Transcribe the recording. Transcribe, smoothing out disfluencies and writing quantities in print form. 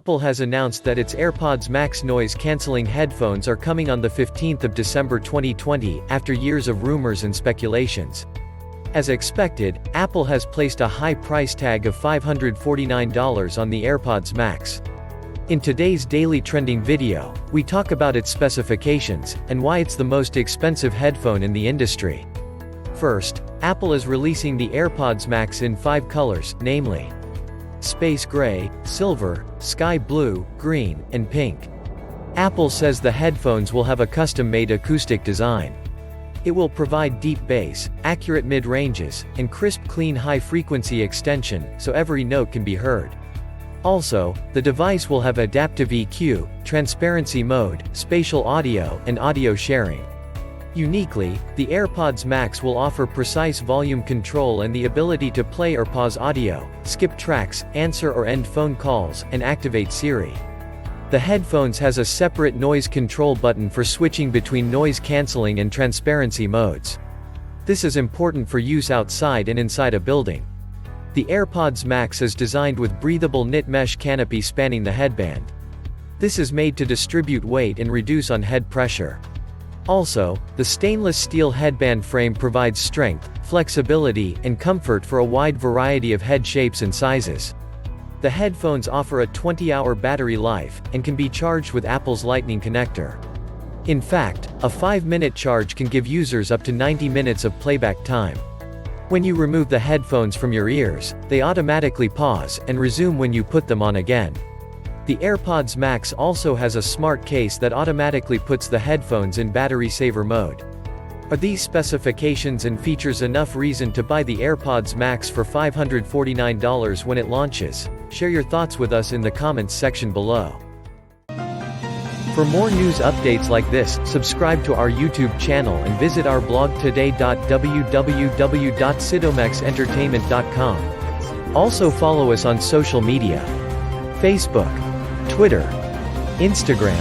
Apple has announced that its AirPods Max noise-canceling headphones are coming on the 15th of December 2020, after years of rumors and speculations. As expected, Apple has placed a high price tag of $549 on the AirPods Max. In today's daily trending video, we talk about its specifications, and why it's the most expensive headphone in the industry. First, Apple is releasing the AirPods Max in 5 colors, namely Space Gray, Silver, Sky Blue, Green, and Pink. Apple says the headphones will have a custom-made acoustic design. It will provide deep bass, accurate mid-ranges, and crisp clean high-frequency extension, so every note can be heard. Also, the device will have adaptive EQ, transparency mode, spatial audio, and audio sharing. Uniquely, the AirPods Max will offer precise volume control and the ability to play or pause audio, skip tracks, answer or end phone calls, and activate Siri. The headphones has a separate noise control button for switching between noise cancelling and transparency modes. This is important for use outside and inside a building. The AirPods Max is designed with breathable knit mesh canopy spanning the headband. This is made to distribute weight and reduce on-head pressure. Also, the stainless steel headband frame provides strength, flexibility, and comfort for a wide variety of head shapes and sizes. The headphones offer a 20-hour battery life, and can be charged with Apple's Lightning connector. In fact, a 5-minute charge can give users up to 90 minutes of playback time. When you remove the headphones from your ears, they automatically pause, and resume when you put them on again. The AirPods Max also has a smart case that automatically puts the headphones in battery saver mode. Are these specifications and features enough reason to buy the AirPods Max for $549 when it launches? Share your thoughts with us in the comments section below. For more news updates like this, subscribe to our YouTube channel and visit our blog today.www.sidomexentertainment.com. Also follow us on social media: Facebook, Twitter, Instagram,